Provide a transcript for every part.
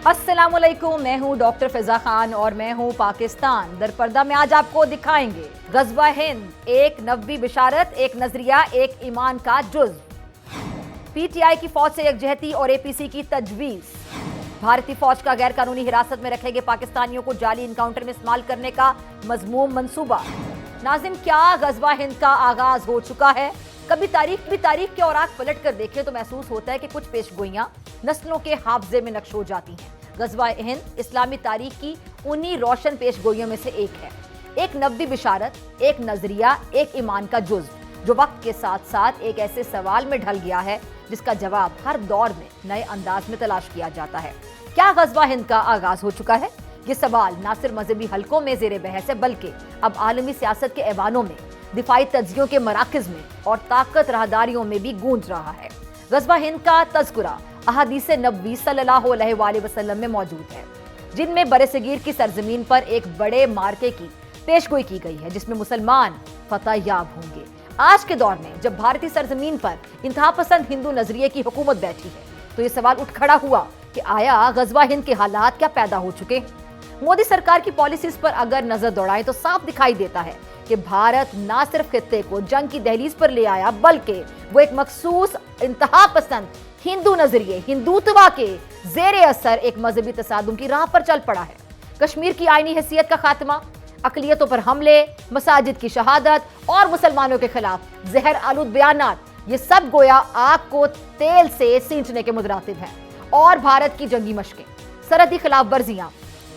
अस्सलाम वालेकुम, मैं हूँ डॉक्टर फिजा खान और मैं हूँ पाकिस्तान दरपर्दा में। आज आपको दिखाएंगे गज़वा हिंद, एक नबवी बिशारत, एक नजरिया, एक ईमान का जुज़्व। पीटीआई की फौज से यकजहती और एपीसी की तजवीज़। भारतीय फौज का गैर कानूनी हिरासत में रखे गए पाकिस्तानियों को जाली इनकाउंटर में इस्तेमाल करने का मज़मूम मंसूबा। नाज़रीन, क्या गज़वा हिंद का आगाज हो चुका है? कभी तारीख के औराक पलट कर देखें तो महसूस होता है कि कुछ पेशगोइयां नस्लों के हाफजे में नक्श हो जाती हैं। गज़वा हिंद इस्लामी तारीख की उन्हीं रोशन पेशगोइयों में से एक है। एक नबवी बिशारत, एक नजरिया, एक ईमान का जुज़्व, जो वक्त के साथ साथ एक ऐसे सवाल में ढल गया है जिसका जवाब हर दौर में नए अंदाज में तलाश किया जाता है। क्या गज़वा हिंद का आगाज हो चुका है? ये सवाल ना सिर्फ मजहबी हलकों में ज़ेरे बहस है, बल्कि अब आलमी सियासत के ऐवानों में, दिफाई तज्जियों के मराकज़ में और ताकत राहदारियों में भी गूंज रहा है। गज़वा हिंद का तज़किरा अहादीस नबवी सल्लल्लाहु अलैहि वसल्लम में मौजूद है, जिनमें बरसगीर की सरजमीन पर एक बड़े मार्के की पेशगोई की गई है, जिसमें मुसलमान फतह याब होंगे। आज के दौर में जब भारतीय सरजमीन पर इंतहा पसंद हिंदू नजरिए की हुकूमत बैठी है, तो ये सवाल उठ खड़ा हुआ कि आया गज़वा हिंद के हालात क्या पैदा हो चुके हैं? मोदी सरकार की पॉलिसीज पर अगर नजर दौड़ाएं तो साफ दिखाई देता है कि भारत ना सिर्फ खित्ते को जंग की दहलीज पर ले आया, बल्कि वो एक मखसूस इंतहा पसंद हिंदू नजरिए, हिंदुत्वा के जेरे असर एक मजहबी तसादुम की राह पर चल पड़ा है। कश्मीर की आईनी हैसियत का खात्मा, अकलियतों पर हमले, मसाजिद की शहादत और मुसलमानों के खिलाफ जहर आलूद बयानात, ये सब गोया आग को तेल से सींचने के मुतरातिब हैं। और भारत की जंगी मशकें, सरहदी खिलाफ वर्जियां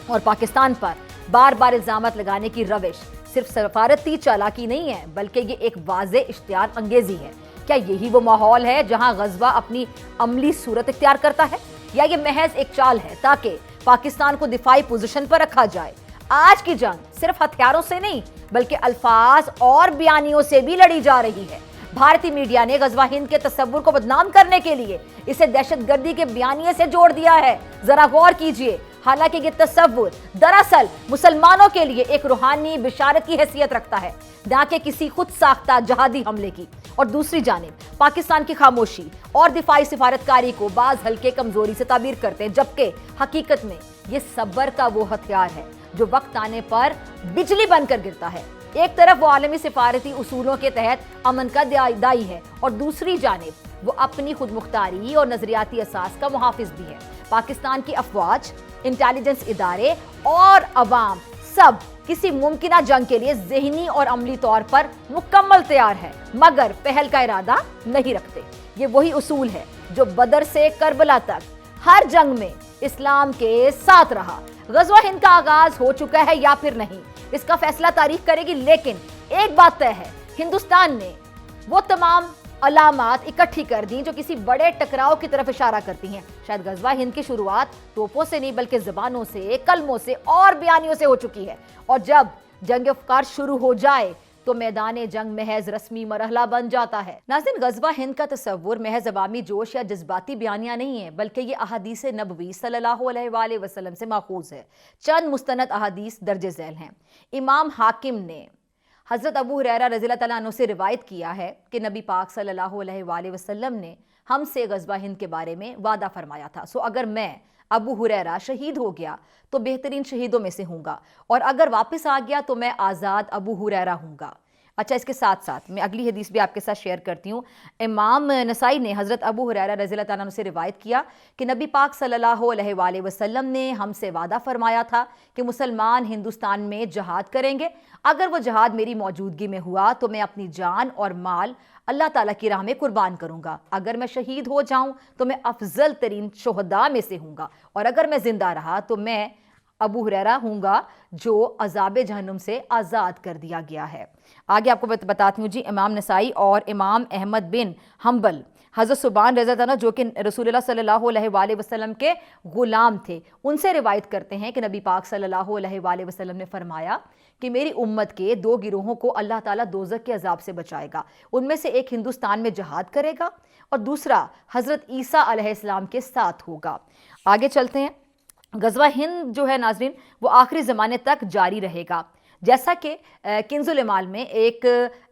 और पाकिस्तान पर बार बार इल्जामात लगाने की रविश सिर्फ सफारती चालाकी नहीं है, बल्कि ये एक वाज़े इश्तियार अंगेजी है। क्या यही वो माहौल है जहां गज़वा अपनी अमली सूरत इख्तियार करता है, या ये महज एक चाल है ताकि पाकिस्तान को दिफाई पोजीशन पर रखा जाए? आज की जंग सिर्फ हथियारों से नहीं, बल्कि अल्फाज और बयानियों से भी लड़ी जा रही है। भारतीय मीडिया ने गज़वा हिंद के तस्वुर को बदनाम करने के लिए इसे दहशतगर्दी के बयानिए से जोड़ दिया है। जरा गौर कीजिए, हालांकि ये तस्वुर दरअसल मुसलमानों के लिए एक रूहानी बिशारत की हैसियत रखता है, ना कि किसी खुद साख्ता जहादी हमले की। और दूसरी जानिब पाकिस्तान की खामोशी और दिफाई सिफारतकारी को बाज हल्के कमजोरी से ताबीर करते हैं, जबकि हकीकत में ये सब्र का वो हथियार है जो वक्त आने पर बिजली बनकर गिरता है। एक तरफ वो आलमी सिफारती उसूलों के तहत अमन का दाई है, और दूसरी जानिब वो अपनी खुद मुख्तारी और नजरियाती असास का मुहाफिज भी है। पाकिस्तान की अफवाज, इंटेलिजेंस इदारे और अवाम सब किसी मुमकिना जंग के लिए ज़हनी और अमली तौर पर मुकम्मल तैयार है, मगर पहल का इरादा नहीं रखते। ये वही उसूल है जो बदर से करबला तक हर जंग में इस्लाम के साथ रहा। गज़वा हिंद का आगाज हो चुका है या फिर नहीं, इसका फैसला तारीख करेगी, लेकिन एक बात तय है, हिंदुस्तान ने वो तमाम अलामात इकट्ठी कर दी जो किसी बड़े टकराव की तरफ इशारा करती हैं। शायद गज़वा हिंद की शुरुआत तोपों से नहीं, बल्कि ज़बानों से, कलमों से और बयानियों से हो चुकी है। और जब जंग अफकार शुरू हो जाए तो मैदान जंग महज रस्मी मरहला बन जाता है। नाज़रीन, गज़वा हिंद का तस्वुर महज अवामी जोश या जज्बाती बयानियां नहीं है, बल्कि ये अहादीस नबवी सल्लल्लाहु अलैहि वसल्लम से माखूज़ है। चंद मुस्तनद अहादीस दर्ज झैल हैं। इमाम हाकिम ने हज़रत अबू हुरैरा रज़ियल्लाहु तआला अन्हु से रिवायत किया है कि नबी पाक सल्लल्लाहु अलैहि वसल्लम ने हमसे गज़वा हिंद के बारे में वादा फरमाया था, सो अगर मैं अबू हुरैरा शहीद हो गया तो बेहतरीन शहीदों में से हूँगा, और अगर वापस आ गया तो मैं आज़ाद अबू हुरैरा हूँगा। अच्छा, इसके साथ साथ मैं अगली हदीस भी आपके साथ शेयर करती हूँ। इमाम नसाई ने हज़रत अबू हुरैरा रज़ियल्लाहु तआला अन्हु से रिवायत किया कि नबी पाक सल्लल्लाहु अलैहि वसल्लम ने हमसे वादा फरमाया था कि मुसलमान हिंदुस्तान में जहाद करेंगे। अगर वो जहाद मेरी मौजूदगी में हुआ तो मैं अपनी जान और माल अल्लाह ताला की राह में कुर्बान करूंगा। अगर मैं शहीद हो जाऊं तो मैं अफजल तरीन शुहदा में से हूँगा, और अगर मैं जिंदा रहा तो मैं अबू हुरैरा हूँगा जो अज़ाब जहन्नुम से आज़ाद कर दिया गया है। आगे आपको बताती हूँ जी। इमाम नसाई और इमाम अहमद बिन हम्बल हज़रत सुबान रज़ा तआला, जो कि रसूलुल्लाह सल्लल्लाहु अलैहि वसल्लम के ग़ुलाम थे, उनसे रिवायत करते हैं कि नबी पाक सल्लल्लाहु अलैहि वसल्लम ने फरमाया कि मेरी उम्मत के दो गिरोहों को अल्लाह ताला दोज़ख के अजाब से बचाएगा। उनमें से एक हिंदुस्तान में जहाद करेगा और दूसरा हज़रत ईसा अलैहिस्सलाम के साथ होगा। आगे चलते हैं। गज़वा हिंद जो है नाज़रीन, वो आखिरी ज़माने तक जारी रहेगा। جیسا کہ کنز العمال میں ایک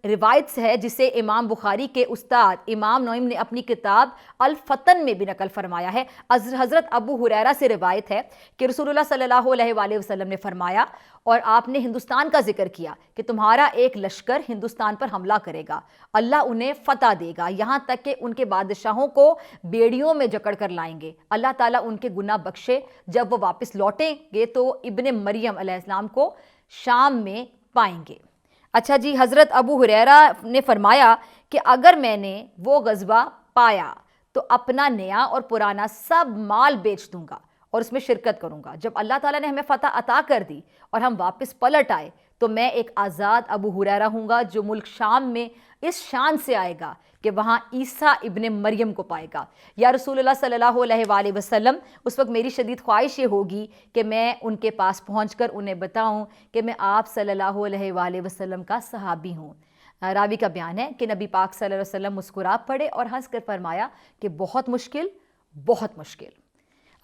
روایت ہے جسے امام بخاری کے استاد امام نعیم نے اپنی کتاب الفتن میں بھی نقل فرمایا ہے. حضرت ابو ہریرہ سے روایت ہے کہ رسول اللہ صلی اللہ علیہ وآلہ وسلم نے فرمایا، اور آپ نے ہندوستان کا ذکر کیا کہ تمہارا ایک لشکر ہندوستان پر حملہ کرے گا، اللہ انہیں فتح دے گا، یہاں تک کہ ان کے بادشاہوں کو بیڑیوں میں جکڑ کر لائیں گے، اللہ تعالیٰ ان کے گناہ بخشے. جب وہ واپس لوٹیں گے تو ابن مریم علیہ السلام کو شام میں پائیں گے. اچھا جی، حضرت ابو ہریرہ نے فرمایا کہ اگر میں نے وہ غزوہ پایا تو اپنا نیا اور پرانا سب مال بیچ دوں گا اور اس میں شرکت کروں گا. جب اللہ تعالیٰ نے ہمیں فتح عطا کر دی اور ہم واپس پلٹ آئے تو میں ایک آزاد ابو ہریرہ ہوں گا جو ملک شام میں اس شان سے آئے گا کہ وہاں عیسیٰ ابن مریم کو پائے گا. یا رسول اللہ صلی اللہ علیہ وآلہ وسلم، اس وقت میری شدید خواہش یہ ہوگی کہ میں ان کے پاس پہنچ کر انہیں بتاؤں کہ میں آپ صلی اللہ علیہ وآلہ وسلم کا صحابی ہوں. راوی کا بیان ہے کہ نبی پاک صلی اللہ علیہ وسلم مسکرا پڑے اور ہنس کر فرمایا کہ بہت مشکل، بہت مشکل.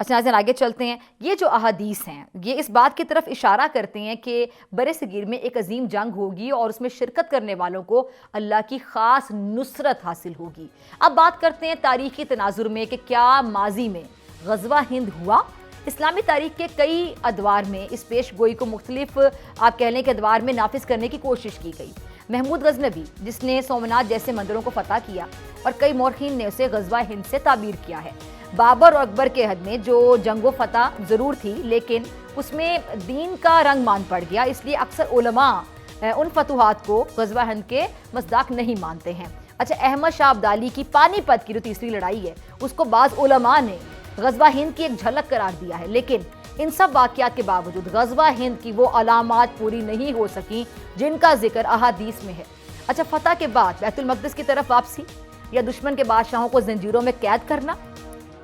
اچھا ناظرین، آگے چلتے ہیں. یہ جو احادیث ہیں یہ اس بات کی طرف اشارہ کرتے ہیں کہ بر صغیر میں ایک عظیم جنگ ہوگی اور اس میں شرکت کرنے والوں کو اللہ کی خاص نصرت حاصل ہوگی. اب بات کرتے ہیں تاریخی تناظر میں کہ کیا ماضی میں غزوہ ہند ہوا؟ اسلامی تاریخ کے کئی ادوار میں اس پیش گوئی کو مختلف آپ کہہ لیں کہ ادوار میں نافذ کرنے کی کوشش کی گئی. محمود غزنوی جس نے سومناتھ جیسے مندروں کو فتح کیا اور کئی مورخین نے اسے غزوہ ہند سے تعبیر کیا ہے. بابر اور اکبر کے حد میں جو جنگ و فتح ضرور تھی لیکن اس میں دین کا رنگ مان پڑ گیا، اس لیے اکثر علماء ان فتوحات کو غزوہ ہند کے مصداق نہیں مانتے ہیں. اچھا، احمد شاہ ابدالی کی پانی پت کی جو تیسری لڑائی ہے اس کو بعض علماء نے غزوہ ہند کی ایک جھلک قرار دیا ہے، لیکن ان سب واقعات کے باوجود غزوہ ہند کی وہ علامات پوری نہیں ہو سکیں جن کا ذکر احادیث میں ہے. اچھا، فتح کے بعد بیت المقدس کی طرف واپسی یا دشمن کے بادشاہوں کو زنجیروں میں قید کرنا؟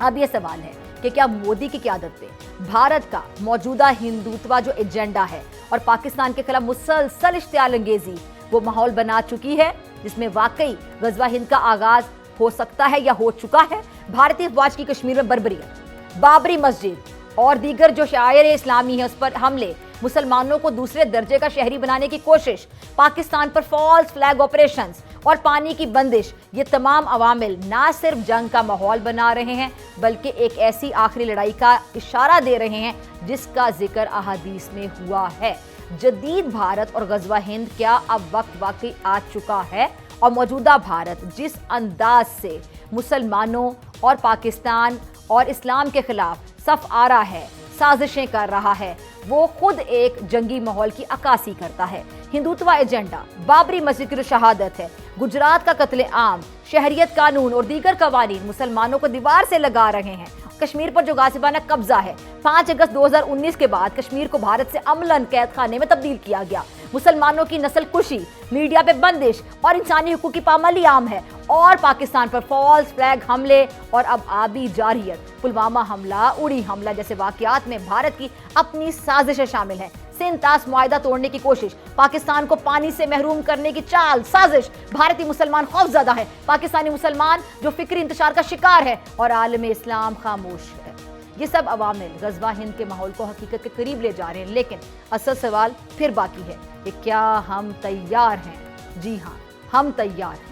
اب یہ سوال ہے کہ کیا مودی کی قیادت پہ بھارت کا موجودہ ہندوتوا جو ایجنڈا ہے اور پاکستان کے خلاف مسلسل اشتعال انگیزی وہ ماحول بنا چکی ہے جس میں واقعی غزوہ ہند کا آغاز ہو سکتا ہے یا ہو چکا ہے؟ بھارتی افواج کی کشمیر میں بربریت، بابری مسجد اور دیگر جو شعائر اسلامی ہیں اس پر حملے، مسلمانوں کو دوسرے درجے کا شہری بنانے کی کوشش، پاکستان پر فالس فلیگ آپریشنز اور پانی کی بندش، یہ تمام عوامل نہ صرف جنگ کا ماحول بنا رہے ہیں بلکہ ایک ایسی آخری لڑائی کا اشارہ دے رہے ہیں جس کا ذکر احادیث میں ہوا ہے. جدید بھارت اور غزوہ ہند کیا اب وقت واقعی آ چکا ہے؟ اور موجودہ بھارت جس انداز سے مسلمانوں اور پاکستان اور اسلام کے خلاف صف آ رہا ہے، سازشیں کر رہا ہے، وہ خود ایک جنگی ماحول کی عکاسی کرتا ہے. ہندوتوا ایجنڈا، بابری مسجد کی جو شہادت ہے، گجرات کا قتل عام، شہریت قانون اور دیگر قوانین مسلمانوں کو دیوار سے لگا رہے ہیں. کشمیر پر جو غاصبانہ قبضہ ہے، 5 اگست 2019 کے بعد کشمیر کو بھارت سے عملاً قید خانے میں تبدیل کیا گیا. مسلمانوں کی نسل کشی، میڈیا پہ بندش اور انسانی حقوق کی پامالی عام ہے، اور پاکستان پر فالس فلیگ حملے اور اب آبی جارحیت، پلوامہ حملہ، اڑی حملہ جیسے واقعات میں بھارت کی اپنی سازشیں شامل ہیں. سندھ طاس معاہدہ توڑنے کی کوشش، پاکستان کو پانی سے محروم کرنے کی چال، سازش. بھارتی مسلمان خوفزدہ ہے، پاکستانی مسلمان جو فکری انتشار کا شکار ہے اور عالم اسلام خاموش ہے. یہ سب عوامل غزوہ ہند کے ماحول کو حقیقت کے قریب لے جا رہے ہیں، لیکن اصل سوال پھر باقی ہے کہ کیا ہم تیار ہیں؟ جی ہاں، ہم تیار ہیں.